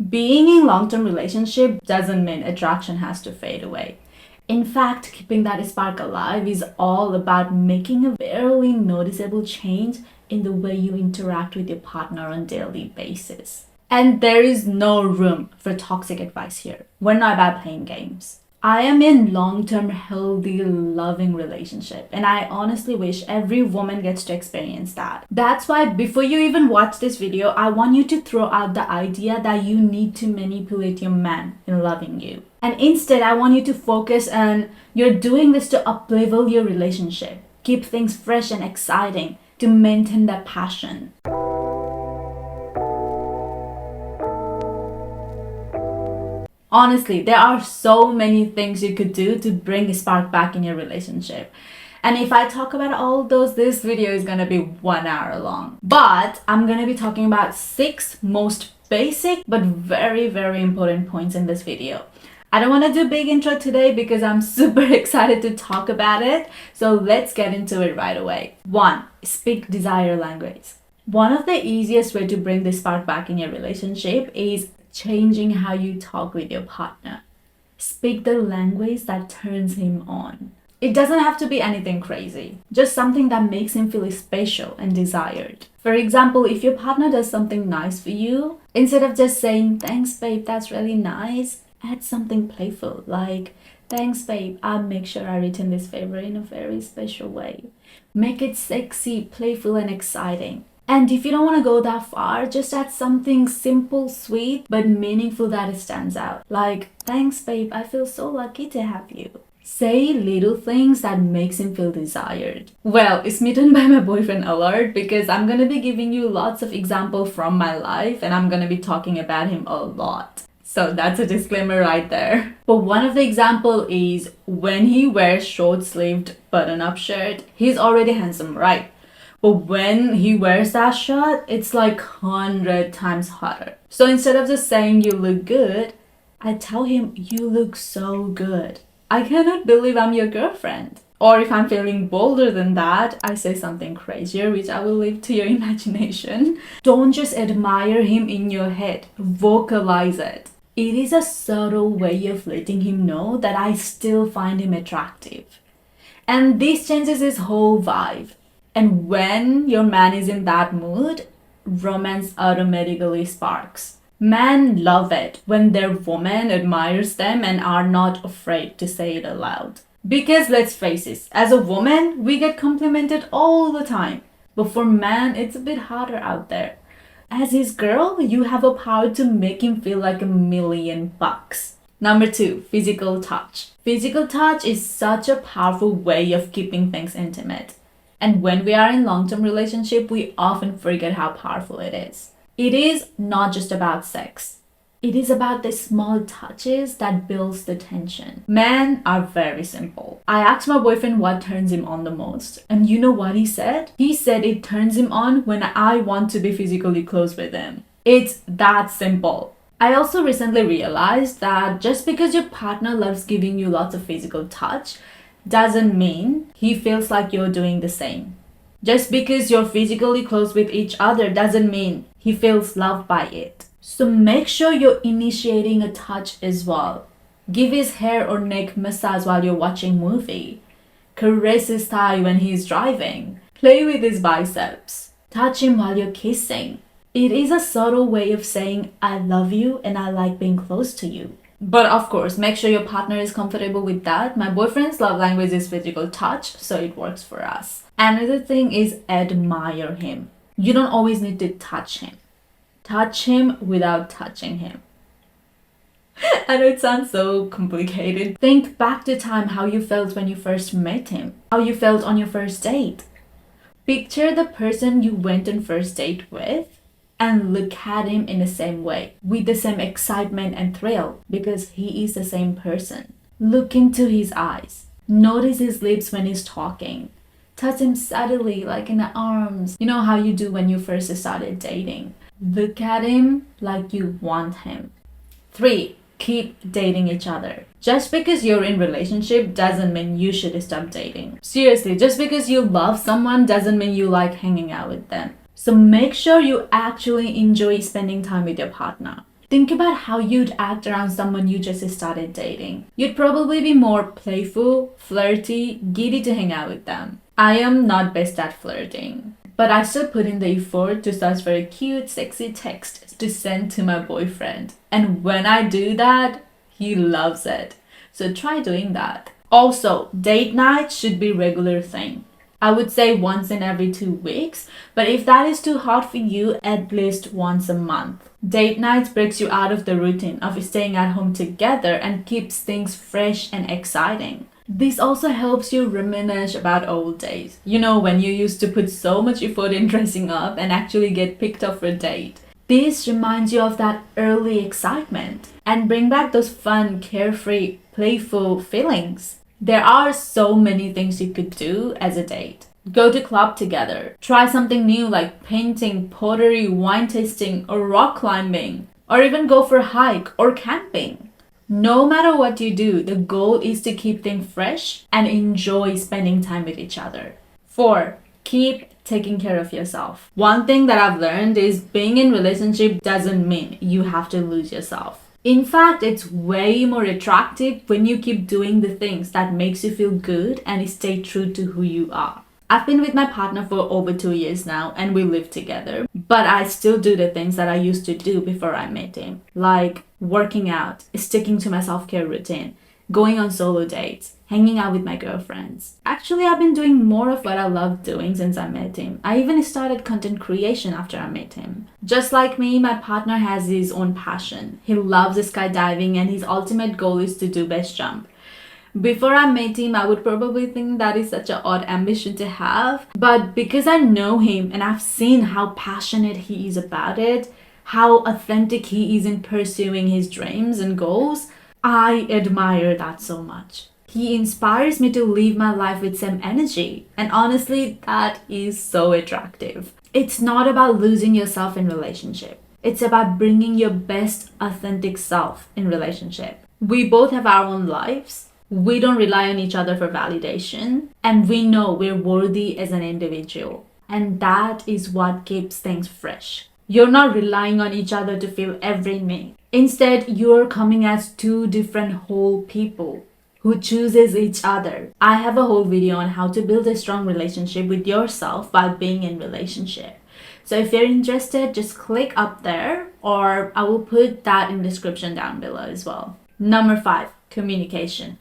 Being in long-term relationship doesn't mean attraction has to fade away. In fact, keeping that spark alive is all about making a barely noticeable change in the way you interact with your partner on a daily basis. And there is no room for toxic advice here. We're not about playing games. I am in long-term, healthy, loving relationship, and I honestly wish every woman gets to experience that. That's why before you even watch this video, I want you to throw out the idea that you need to manipulate your man in loving you. And instead, I want you to focus on you're doing this to uplevel your relationship, keep things fresh and exciting, to maintain that passion. Honestly, there are so many things you could do to bring a spark back in your relationship. And if I talk about all those, this video is gonna be 1 hour long. But I'm gonna be talking about 6 most basic but very, very important points in this video. I don't want to do a big intro today because I'm super excited to talk about it. So let's get into it right away. 1. Speak desire language. One of the easiest way to bring the spark back in your relationship is changing how you talk with your partner. Speak the language that turns him on. It doesn't have to be anything crazy, just something that makes him feel special and desired. For example, if your partner does something nice for you, instead of just saying, "Thanks, babe, that's really nice," add something playful like, "Thanks, babe, I'll make sure I return this favor in a very special way." Make it sexy, playful, and exciting. And if you don't want to go that far, just add something simple, sweet, but meaningful that stands out. Like, "Thanks, babe, I feel so lucky to have you." Say little things that makes him feel desired. Well, smitten by my boyfriend alert, because I'm going to be giving you lots of examples from my life and I'm going to be talking about him a lot. So that's a disclaimer right there. But one of the example is when he wears short-sleeved button-up shirt, he's already handsome, right? But when he wears that shirt, it's like 100 times hotter. So instead of just saying "you look good," I tell him "you look so good. I cannot believe I'm your girlfriend." Or if I'm feeling bolder than that, I say something crazier, which I will leave to your imagination. Don't just admire him in your head, vocalize it. It is a subtle way of letting him know that I still find him attractive. And this changes his whole vibe. And when your man is in that mood, romance automatically sparks. Men love it when their woman admires them and are not afraid to say it aloud. Because let's face it, as a woman, we get complimented all the time. But for men, it's a bit harder out there. As his girl, you have a power to make him feel like $1,000,000. Number 2, physical touch. Physical touch is such a powerful way of keeping things intimate. And when we are in long-term relationship, we often forget how powerful it is. It is not just about sex. It is about the small touches that builds the tension. Men are very simple. I asked my boyfriend what turns him on the most. And you know what he said? He said it turns him on when I want to be physically close with him. It's that simple. I also recently realized that just because your partner loves giving you lots of physical touch doesn't mean he feels like you're doing the same. Just because you're physically close with each other doesn't mean he feels loved by it. So make sure you're initiating a touch as well. Give his hair or neck massage while you're watching a movie. Caress his thigh when he's driving. Play with his biceps. Touch him while you're kissing. It is a subtle way of saying "I love you and I like being close to you." But of course, make sure your partner is comfortable with that. My boyfriend's love language is physical touch, so it works for us. Another thing is admire him. You don't always need to touch him. Touch him without touching him. I know it sounds so complicated. Think back to time how you felt when you first met him. How you felt on your first date. Picture the person you went on first date with and look at him in the same way, with the same excitement and thrill, because he is the same person. Look into his eyes. Notice his lips when he's talking. Touch him subtly, like in the arms. You know how you do when you first started dating. Look at him like you want him. 3. Keep dating each other. Just because you're in relationship doesn't mean you should stop dating. Seriously, just because you love someone doesn't mean you like hanging out with them. So make sure you actually enjoy spending time with your partner. Think about how you'd act around someone you just started dating. You'd probably be more playful, flirty, giddy to hang out with them. I am not best at flirting, but I still put in the effort to search for a cute, sexy text to send to my boyfriend. And when I do that, he loves it. So try doing that. Also, date night should be a regular thing. I would say once in every 2 weeks, but if that is too hard for you, at least once a month. Date nights breaks you out of the routine of staying at home together and keeps things fresh and exciting. This also helps you reminisce about old days. You know, when you used to put so much effort in dressing up and actually get picked up for a date. This reminds you of that early excitement and bring back those fun, carefree, playful feelings. There are so many things you could do as a date. Go to club together. Try something new like painting, pottery, wine tasting, or rock climbing. Or even go for a hike or camping. No matter what you do, the goal is to keep things fresh and enjoy spending time with each other. 4. Keep taking care of yourself. One thing that I've learned is being in relationship doesn't mean you have to lose yourself. In fact, it's way more attractive when you keep doing the things that makes you feel good and stay true to who you are. I've been with my partner for over 2 years now and we live together, but I still do the things that I used to do before I met him, like working out, sticking to my self-care routine, going on solo dates, hanging out with my girlfriends. Actually, I've been doing more of what I love doing since I met him. I even started content creation after I met him. Just like me, my partner has his own passion. He loves skydiving and his ultimate goal is to do base jump. Before I met him, I would probably think that is such an odd ambition to have. But because I know him and I've seen how passionate he is about it, how authentic he is in pursuing his dreams and goals, I admire that so much. He inspires me to live my life with some energy. And honestly, that is so attractive. It's not about losing yourself in relationship. It's about bringing your best authentic self in relationship. We both have our own lives. We don't rely on each other for validation. And we know we're worthy as an individual. And that is what keeps things fresh. You're not relying on each other to fill every need. Instead, you're coming as two different whole people who chooses each other. I have a whole video on how to build a strong relationship with yourself while being in relationship. So if you're interested, just click up there or I will put that in the description down below as well. Number 5, communication.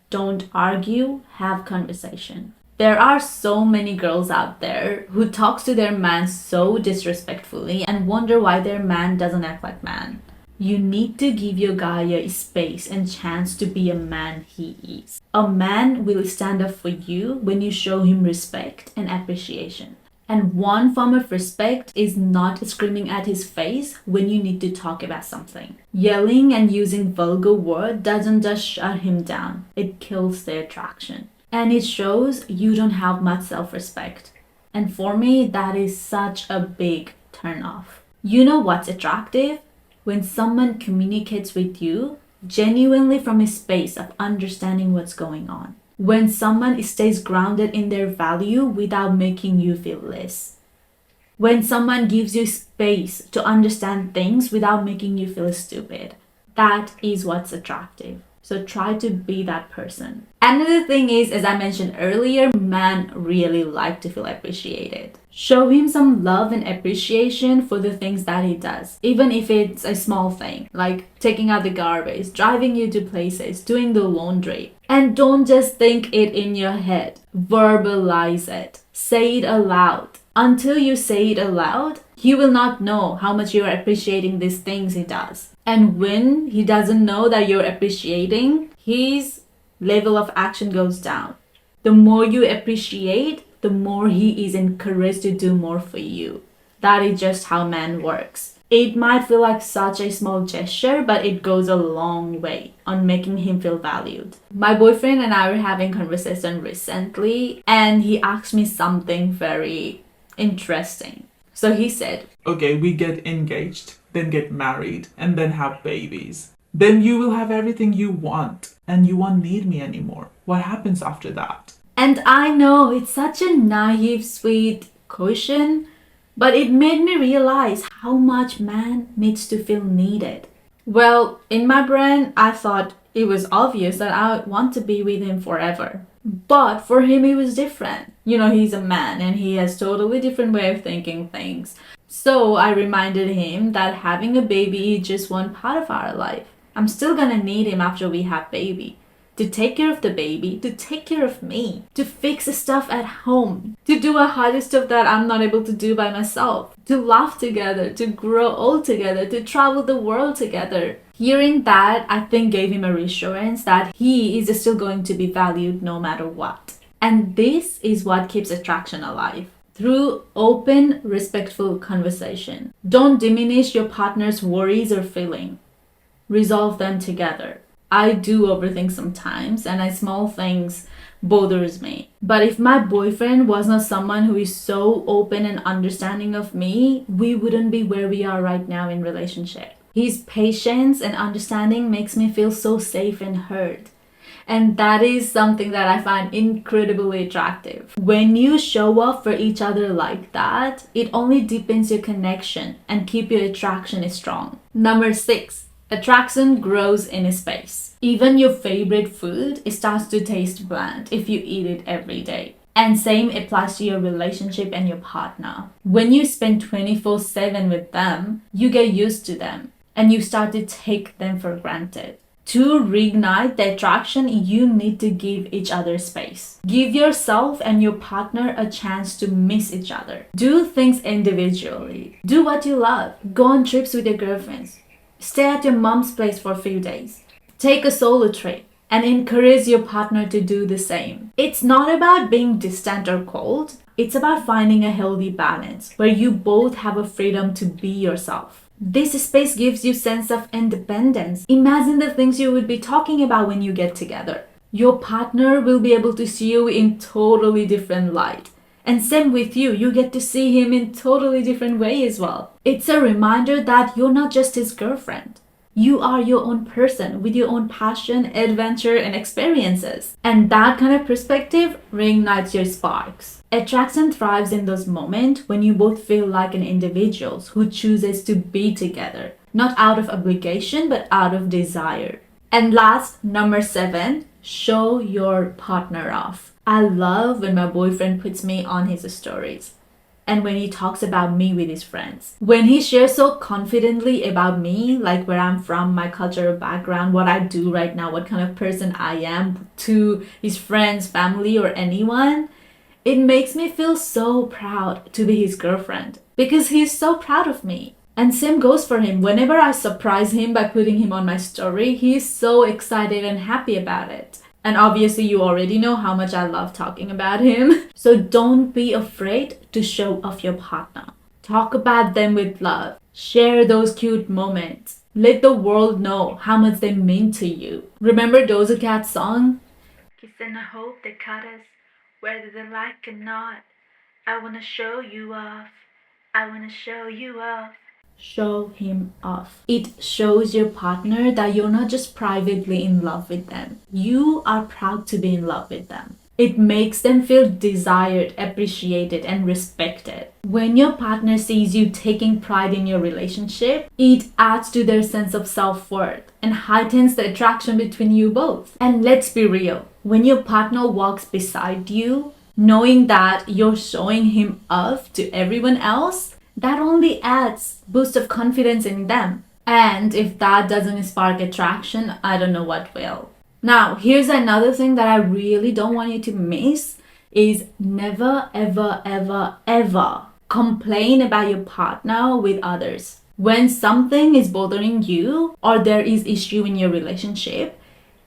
Don't argue, have conversation. There are so many girls out there who talks to their man so disrespectfully and wonder why their man doesn't act like man. You need to give your guy a space and chance to be a man he is. A man will stand up for you when you show him respect and appreciation. And one form of respect is not screaming at his face when you need to talk about something. Yelling and using vulgar words doesn't just shut him down, it kills the attraction. And it shows you don't have much self-respect. And for me, that is such a big turn off. You know what's attractive? When someone communicates with you genuinely from a space of understanding what's going on. When someone stays grounded in their value without making you feel less. When someone gives you space to understand things without making you feel stupid. That is what's attractive. So try to be that person. Another thing is, as I mentioned earlier, men really like to feel appreciated. Show him some love and appreciation for the things that he does. Even if it's a small thing, like taking out the garbage, driving you to places, doing the laundry. And don't just think it in your head. Verbalize it. Say it aloud. Until you say it aloud, he will not know how much you are appreciating these things he does. And when he doesn't know that you're appreciating, his level of action goes down. The more you appreciate, the more he is encouraged to do more for you. That is just how man works. It might feel like such a small gesture, but it goes a long way on making him feel valued. My boyfriend and I were having conversation recently, and he asked me something very interesting. So he said, okay, we get engaged, then get married, and then have babies. Then you will have everything you want, and you won't need me anymore. What happens after that? And I know it's such a naive, sweet question, but it made me realize how much man needs to feel needed. Well, in my brain, I thought it was obvious that I want to be with him forever. But for him, it was different. You know, he's a man and he has totally different way of thinking things. So I reminded him that having a baby is just one part of our life. I'm still gonna need him after we have baby. To take care of the baby, to take care of me, to fix stuff at home, to do a harder stuff that I'm not able to do by myself, to laugh together, to grow old together, to travel the world together. Hearing that, I think gave him a reassurance that he is still going to be valued no matter what. And this is what keeps attraction alive. Through open, respectful conversation. Don't diminish your partner's worries or feelings. Resolve them together. I do overthink sometimes, and small things bothers me. But if my boyfriend was not someone who is so open and understanding of me, we wouldn't be where we are right now in relationship. His patience and understanding makes me feel so safe and heard. And that is something that I find incredibly attractive. When you show up for each other like that, it only deepens your connection and keep your attraction strong. Number 6. Attraction grows in space. Even your favorite food starts to taste bland if you eat it every day. And same applies to your relationship and your partner. When you spend 24/7 with them, you get used to them and you start to take them for granted. To reignite the attraction, you need to give each other space. Give yourself and your partner a chance to miss each other. Do things individually. Do what you love. Go on trips with your girlfriends. Stay at your mom's place for a few days. Take a solo trip and encourage your partner to do the same. It's not about being distant or cold. It's about finding a healthy balance where you both have a freedom to be yourself. This space gives you sense of independence. Imagine the things you would be talking about when you get together. Your partner will be able to see you in totally different light. And same with you, you get to see him in totally different way as well. It's a reminder that you're not just his girlfriend. You are your own person with your own passion, adventure, and experiences. And that kind of perspective reignites your sparks. Attraction thrives in those moments when you both feel like an individuals who chooses to be together, not out of obligation, but out of desire. And last, number 7, show your partner off. I love when my boyfriend puts me on his stories and when he talks about me with his friends. When he shares so confidently about me, like where I'm from, my cultural background, what I do right now, what kind of person I am to his friends, family, or anyone, it makes me feel so proud to be his girlfriend because he's so proud of me. And same goes for him. Whenever I surprise him by putting him on my story, he's so excited and happy about it. And obviously you already know how much I love talking about him. So don't be afraid to show off your partner. Talk about them with love. Share those cute moments. Let the world know how much they mean to you. Remember Doja Cat's song? Kiss and hope they cut us, whether they like or not. I wanna show you off. I wanna show you off. Show him off. It shows your partner that you're not just privately in love with them. You are proud to be in love with them. It makes them feel desired, appreciated, and respected. When your partner sees you taking pride in your relationship, it adds to their sense of self-worth and heightens the attraction between you both. And let's be real, when your partner walks beside you, knowing that you're showing him off to everyone else, that only adds boost of confidence in them. And if that doesn't spark attraction, I don't know what will. Now, here's another thing that I really don't want you to miss is never, ever, ever, ever complain about your partner with others. When something is bothering you or there is issue in your relationship,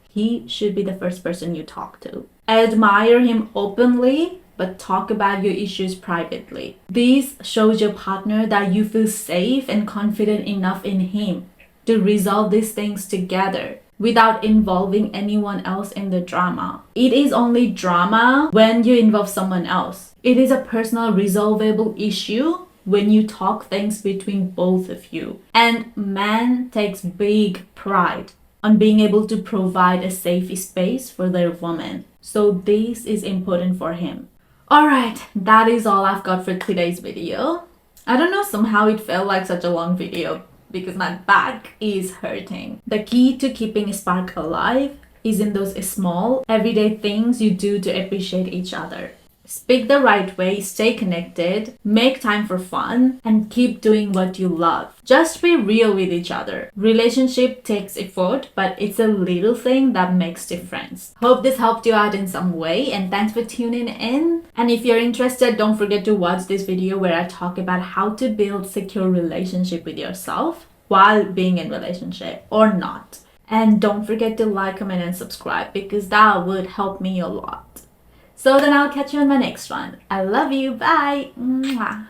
he should be the first person you talk to. Admire him openly, but talk about your issues privately. This shows your partner that you feel safe and confident enough in him to resolve these things together without involving anyone else in the drama. It is only drama when you involve someone else. It is a personal resolvable issue when you talk things between both of you. And man takes big pride on being able to provide a safe space for their woman. So this is important for him. Alright, that is all I've got for today's video. I don't know, somehow it felt like such a long video. because my back is hurting. The key to keeping a spark alive is in those small, everyday things you do to appreciate each other. Speak the right way, stay connected, make time for fun, and keep doing what you love. Just be real with each other. Relationship takes effort, but it's a little thing that makes difference. Hope this helped you out in some way, and thanks for tuning in. And if you're interested, don't forget to watch this video where I talk about how to build secure relationship with yourself while being in relationship or not. And don't forget to like, comment, and subscribe because that would help me a lot. So then I'll catch you on my next one. I love you. Bye. Mwah.